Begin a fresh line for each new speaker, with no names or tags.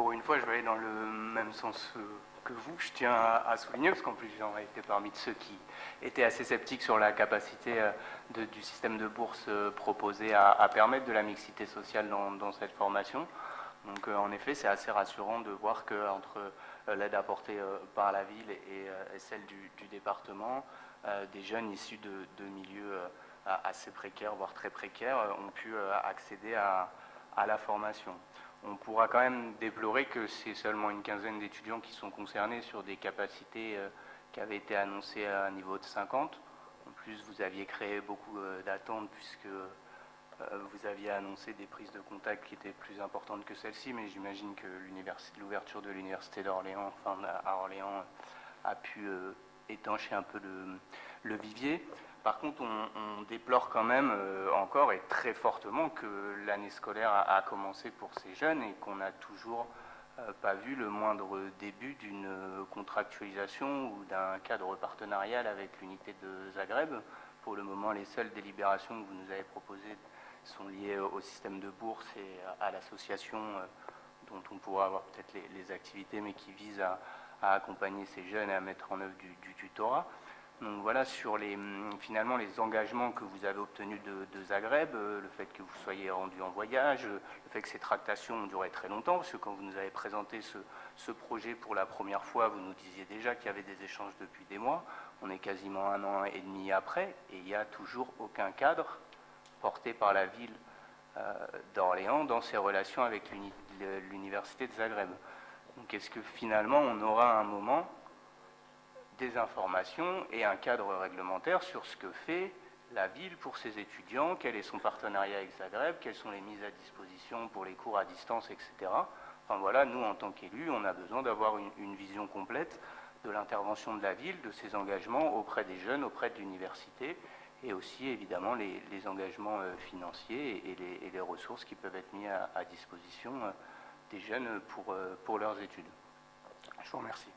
pour une fois, je vais aller dans le même sens que vous. Je tiens à souligner, parce qu'en plus j'en ai été parmi de ceux qui étaient assez sceptiques sur la capacité du système de bourse proposé à permettre de la mixité sociale dans cette formation. Donc en effet, c'est assez rassurant de voir qu'entre l'aide apportée par la ville et celle du département, des jeunes issus de milieux assez précaires, voire très précaires, ont pu accéder à la formation. On pourra quand même déplorer que c'est seulement une quinzaine d'étudiants qui sont concernés sur des capacités qui avaient été annoncées à un niveau de 50. En plus, vous aviez créé beaucoup d'attentes puisque vous aviez annoncé des prises de contact qui étaient plus importantes que celles-ci, mais j'imagine que l'ouverture de l'université d'Orléans, enfin à Orléans, a pu étancher un peu le vivier. Par contre, on déplore quand même encore et très fortement que l'année scolaire a commencé pour ces jeunes et qu'on n'a toujours pas vu le moindre début d'une contractualisation ou d'un cadre partenarial avec l'unité de Zagreb. Pour le moment, les seules délibérations que vous nous avez proposées sont liées au système de bourse et à l'association dont on pourra avoir peut-être les activités, mais qui visent à accompagner ces jeunes et à mettre en œuvre du tutorat. Donc voilà, sur finalement les engagements que vous avez obtenus de Zagreb, le fait que vous soyez rendu en voyage, le fait que ces tractations ont duré très longtemps, parce que quand vous nous avez présenté ce projet pour la première fois, vous nous disiez déjà qu'il y avait des échanges depuis des mois. On est quasiment 1 an et demi après, et il n'y a toujours aucun cadre porté par la ville d'Orléans dans ses relations avec l'université de Zagreb. Donc est-ce que finalement on aura un moment des informations et un cadre réglementaire sur ce que fait la ville pour ses étudiants, quel est son partenariat avec Zagreb, quelles sont les mises à disposition pour les cours à distance, etc. Enfin voilà, nous en tant qu'élus, on a besoin d'avoir une vision complète de l'intervention de la ville, de ses engagements auprès des jeunes, auprès de l'université, et aussi évidemment les engagements financiers et les ressources qui peuvent être mis à disposition des jeunes pour leurs études. Je vous remercie.